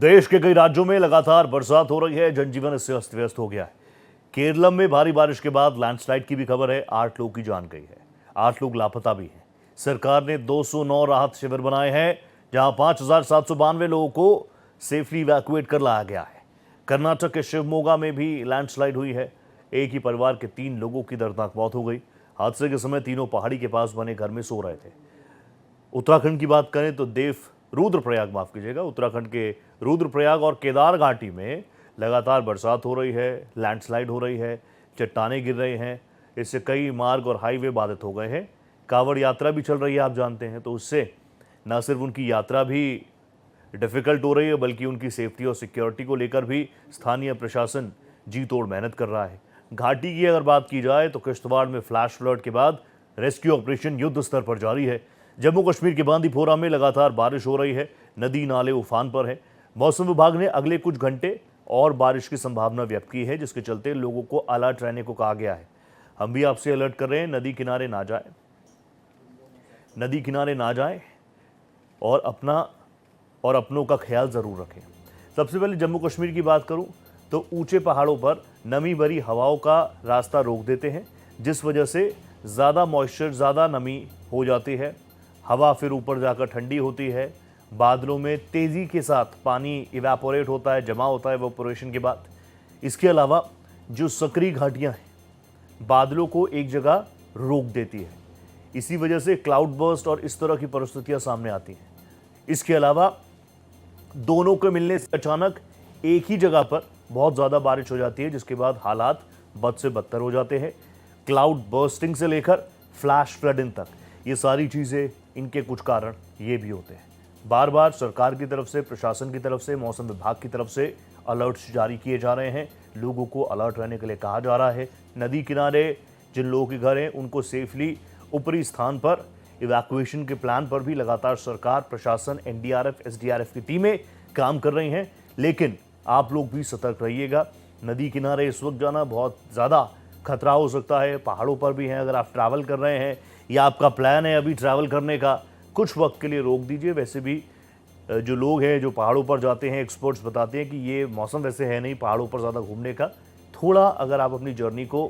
देश के कई राज्यों में लगातार बरसात हो रही है, जनजीवन इससे अस्त व्यस्त हो गया है। केरलम में भारी बारिश के बाद लैंडस्लाइड की भी खबर है। 8 लोगों की जान गई है, 8 लोग लापता भी हैं। सरकार ने 209 राहत शिविर बनाए हैं, जहां 5,792 लोगों को सेफली इवैक्यूएट कर लाया गया है। कर्नाटक के शिवमोगा में भी लैंडस्लाइड हुई है। एक ही परिवार के 3 लोगों की दर्दनाक मौत हो गई। हादसे के समय तीनों पहाड़ी के पास बने घर में सो रहे थे। उत्तराखंड की बात करें तो रुद्रप्रयाग उत्तराखंड के रुद्रप्रयाग और केदार घाटी में लगातार बरसात हो रही है, लैंडस्लाइड हो रही है, चट्टानें गिर रही हैं। इससे कई मार्ग और हाईवे बाधित हो गए हैं। कांवड़ यात्रा भी चल रही है, आप जानते हैं, तो उससे न सिर्फ उनकी यात्रा भी डिफिकल्ट हो रही है, बल्कि उनकी सेफ्टी और सिक्योरिटी को लेकर भी स्थानीय प्रशासन जी तोड़ मेहनत कर रहा है। घाटी की अगर बात की जाए तो किश्तवाड़ में फ्लैश फ्लड के बाद रेस्क्यू ऑपरेशन युद्ध स्तर पर जारी है। जम्मू कश्मीर के बांदीपोरा में लगातार बारिश हो रही है, नदी नाले उफान पर है। मौसम विभाग ने अगले कुछ घंटे और बारिश की संभावना व्यक्त की है, जिसके चलते लोगों को अलर्ट रहने को कहा गया है। हम भी आपसे अलर्ट कर रहे हैं, नदी किनारे ना जाएं और अपनों का ख्याल जरूर रखें। सबसे पहले जम्मू कश्मीर की बात करूं तो ऊंचे पहाड़ों पर नमी भरी हवाओं का रास्ता रोक देते हैं, जिस वजह से ज़्यादा मॉइस्चर, ज़्यादा नमी हो जाती है। हवा फिर ऊपर जाकर ठंडी होती है। बादलों में तेज़ी के साथ पानी इवेपोरेट होता है, जमा होता है इवेपोरेशन के बाद। इसके अलावा जो सकरी घाटियाँ हैं, बादलों को एक जगह रोक देती है। इसी वजह से क्लाउड बर्स्ट और इस तरह की परिस्थितियाँ सामने आती हैं। इसके अलावा दोनों के मिलने से अचानक एक ही जगह पर बहुत ज़्यादा बारिश हो जाती है, जिसके बाद हालात बद से बदतर हो जाते हैं। क्लाउड बर्स्टिंग से लेकर फ्लैश फ्लडिंग तक, ये सारी चीज़ें, इनके कुछ कारण ये भी होते हैं। बार बार सरकार की तरफ से, प्रशासन की तरफ से, मौसम विभाग की तरफ से अलर्ट्स जारी किए जा रहे हैं। लोगों को अलर्ट रहने के लिए कहा जा रहा है। नदी किनारे जिन लोगों के घर हैं, उनको सेफली ऊपरी स्थान पर इवैक्यूएशन के प्लान पर भी लगातार सरकार, प्रशासन, एनडीआरएफ, एसडीआरएफ की टीमें काम कर रही हैं। लेकिन आप लोग भी सतर्क रहिएगा। नदी किनारे इस वक्त जाना बहुत ज़्यादा खतरा हो सकता है। पहाड़ों पर भी हैं, अगर आप ट्रैवल कर रहे हैं या आपका प्लान है अभी ट्रैवल करने का, कुछ वक्त के लिए रोक दीजिए। वैसे भी जो लोग हैं जो पहाड़ों पर जाते हैं, एक्सपर्ट्स बताते हैं कि ये मौसम वैसे है नहीं पहाड़ों पर ज़्यादा घूमने का। थोड़ा अगर आप अपनी जर्नी को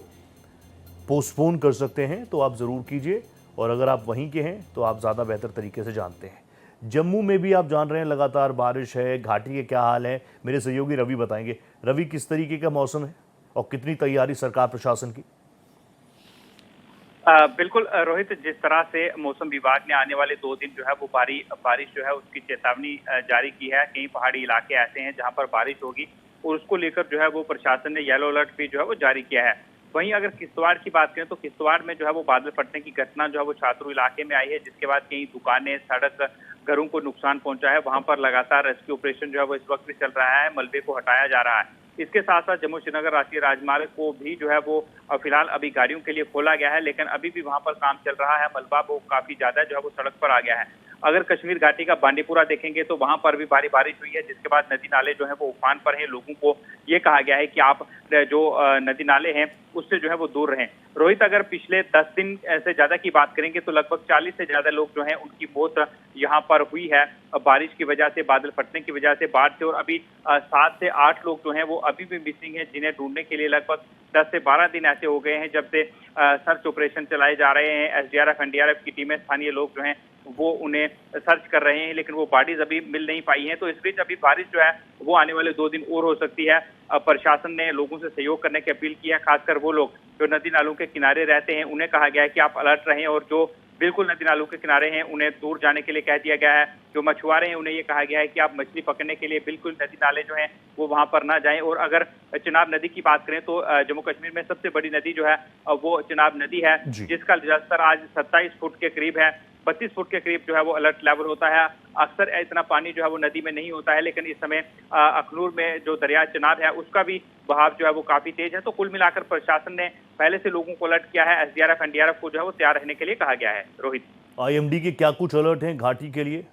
पोस्टपोन कर सकते हैं तो आप ज़रूर कीजिए, और अगर आप वहीं के हैं तो आप ज़्यादा बेहतर तरीके से जानते हैं। जम्मू में भी आप जान रहे हैं लगातार बारिश है। घाटी के क्या हाल है, मेरे सहयोगी रवि बताएंगे। रवि, किस तरीके का मौसम है और कितनी तैयारी सरकार प्रशासन की? बिल्कुल रोहित, जिस तरह से मौसम विभाग ने आने वाले 2 दिन जो है वो बारिश जो है उसकी चेतावनी जारी की है। कई पहाड़ी इलाके ऐसे हैं जहां पर बारिश होगी, और उसको लेकर जो है वो प्रशासन ने येलो अलर्ट भी जो है वो जारी किया है। वहीं अगर किश्तवाड़ की बात करें तो किश्तवाड़ में जो है वो बादल फटने की घटना जो है वो छात्रू इलाके में आई है, जिसके बाद कई दुकानें, सड़क, घरों को नुकसान पहुंचा है। वहां पर लगातार रेस्क्यू ऑपरेशन जो है वो इस वक्त भी चल रहा है, मलबे को हटाया जा रहा है। इसके साथ साथ जम्मू श्रीनगर राष्ट्रीय राजमार्ग को भी जो है वो फिलहाल अभी गाड़ियों के लिए खोला गया है, लेकिन अभी भी वहां पर काम चल रहा है। मलबा वो काफी ज्यादा जो है वो सड़क पर आ गया है। अगर कश्मीर घाटी का बांडीपुरा देखेंगे तो वहां पर भी भारी बारिश हुई है, जिसके बाद नदी नाले जो है वो उफान पर हैं। लोगों को ये कहा गया है कि आप जो नदी नाले हैं उससे जो है वो दूर रहें। रोहित, अगर पिछले 10 दिन से ज्यादा की बात करेंगे तो लगभग 40 से ज्यादा लोग जो हैं उनकी मौत यहाँ पर हुई है बारिश की वजह से, बादल फटने की वजह से, बाढ़ से। और अभी 7 से 8 लोग जो हैं वो अभी भी मिसिंग हैं, जिन्हें ढूंढने के लिए लगभग 10 से 12 दिन ऐसे हो गए हैं जब से सर्च ऑपरेशन चलाए जा रहे हैं। एसडीआरएफ, एनडीआरएफ की टीमें, स्थानीय लोग जो हैं वो उन्हें सर्च कर रहे हैं, लेकिन वो बॉडीज अभी मिल नहीं पाई हैं। तो इस बीच अभी बारिश जो है वो आने वाले 2 दिन और हो सकती है। प्रशासन ने लोगों से सहयोग करने की अपील की है। खासकर वो लोग जो नदी नालों के किनारे रहते हैं, उन्हें कहा गया है कि आप अलर्ट रहें, और जो बिल्कुल नदी नालों के किनारे हैं उन्हें दूर जाने के लिए कह दिया गया है। जो मछुआरे हैं उन्हें ये कहा गया है कि आप मछली पकड़ने के लिए बिल्कुल नदी नाले जो हैं वो वहां पर ना जाएं। और अगर चिनाब नदी की बात करें तो जम्मू कश्मीर में सबसे बड़ी नदी जो है वो चिनाब नदी है, जिसका जलस्तर आज 27 फुट के करीब है। 32 फुट के करीब जो है वो अलर्ट लेवल होता है। अक्सर इतना पानी जो है वो नदी में नहीं होता है, लेकिन इस समय अखनूर में जो दरिया चिनाब है उसका भी बहाव जो है वो काफी तेज है। तो कुल मिलाकर प्रशासन ने पहले से लोगों को अलर्ट किया है। एसडीआरएफ, एनडीआरएफ को जो है वो तैयार रहने के लिए कहा गया है। रोहित, आईएमडी के क्या कुछ अलर्ट हैं घाटी के लिए?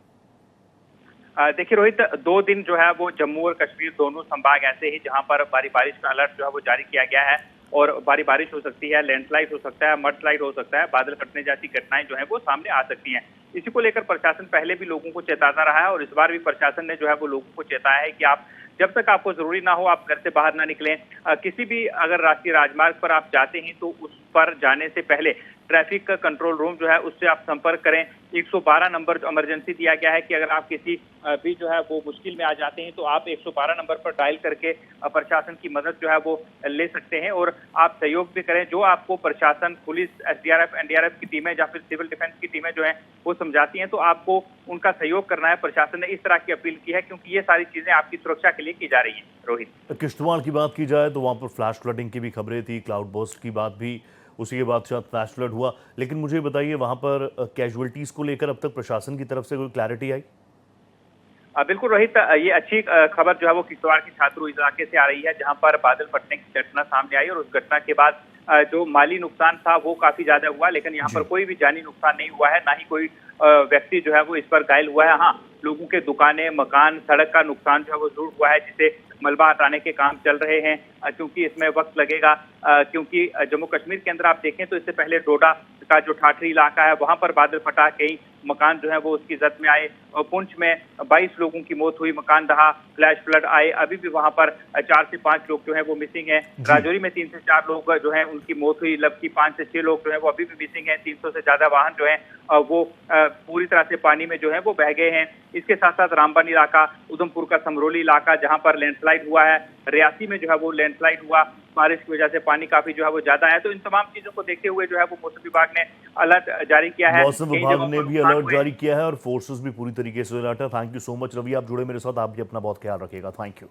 देखिए रोहित, 2 दिन जो है वो जम्मू और कश्मीर दोनों संभाग ऐसे ही जहां पर भारी बारिश का अलर्ट जो है वो जारी किया गया है। और भारी बारिश हो सकती है, लैंडस्लाइड हो सकता है, मड स्लाइड हो सकता है, बादल फटने जैसी घटनाएं जो है वो सामने आ सकती हैं। इसी को लेकर प्रशासन पहले भी लोगों को चेताता रहा है और इस बार भी प्रशासन ने जो है वो लोगों को चेताया है कि आप जब तक आपको जरूरी ना हो आप घर से बाहर ना निकलें। किसी भी अगर राष्ट्रीय राजमार्ग पर आप जाते हैं तो उस पर जाने से पहले ट्रैफिक का कंट्रोल रूम जो है उससे आप संपर्क करें। 112 नंबर जो इमरजेंसी दिया गया है कि अगर आप किसी भी जो है वो मुश्किल में आ जाते हैं तो आप 112 नंबर पर डायल करके प्रशासन की मदद जो है वो ले सकते हैं और आप सहयोग भी करें। जो आपको प्रशासन, पुलिस, एसडीआरएफ, एनडीआरएफ की टीमें या फिर सिविल डिफेंस की टीमें जो है वो समझाती हैं तो आपको उनका सहयोग करना है। प्रशासन ने इस तरह की अपील की है क्योंकि ये सारी चीजें आपकी सुरक्षा के लिए की जा रही है। रोहित, किश्तवाड़ की बात की जाए तो वहां पर फ्लैश फ्लडिंग की भी खबरें थी, क्लाउड बर्स्ट की बात भी, उसी के बाद शायद फ्लैश फ्लड हुआ। लेकिन मुझे बताइए वहां पर कैजुअलिटीज को लेकर अब तक प्रशासन की तरफ से कोई क्लैरिटी आई? बिल्कुल रोहित, ये अच्छी खबर जो है वो किश्तवाड़ के छात्रों इलाके से आ रही है जहां पर बादल फटने की घटना सामने आई और उस घटना के बाद जो माली नुकसान था वो काफी ज्यादा हुआ, लेकिन यहाँ पर कोई भी जानी नुकसान नहीं हुआ है, ना ही कोई व्यक्ति जो है वो इस पर घायल हुआ है। हाँ, लोगों के दुकानें, मकान, सड़क का नुकसान जो है वो जरूर हुआ है, जिसे मलबा हटाने के काम चल रहे हैं क्योंकि इसमें वक्त लगेगा। क्योंकि जम्मू कश्मीर के अंदर आप देखें तो इससे पहले डोडा का जो ठाठरी इलाका है वहां पर बादल फटा, कई मकान जो है वो उसकी जद में आए। और पुंछ में 22 लोगों की मौत हुई, मकान ढहा, फ्लैश फ्लड आए, अभी भी वहां पर 4 से 5 लोग जो है वो मिसिंग है। राजौरी में 3 से 4 लोग जो है उनकी मौत हुई, लबकी 5 से 6 लोग जो है वो अभी भी मिसिंग है। 300 से ज्यादा वाहन जो है वो पूरी तरह से पानी में जो है वो बह गए हैं। इसके साथ साथ रामबन इलाका, उधमपुर का समरोली इलाका जहां पर लैंडस्लाइड हुआ है, रियासी में जो है वो लैंडस्लाइड हुआ, बारिश की वजह से पानी काफी जो है वो ज्यादा है। तो इन तमाम चीजों को देखते हुए जो है वो मौसम विभाग ने अलर्ट जारी किया है। मौसम विभाग ने भी अलर्ट जारी किया है और फोर्सेस भी पूरी तरीके से अलर्ट है। Thank you so much Ravi, आप जुड़े मेरे साथ। आप भी अपना बहुत ख्याल रखिएगा। Thank you.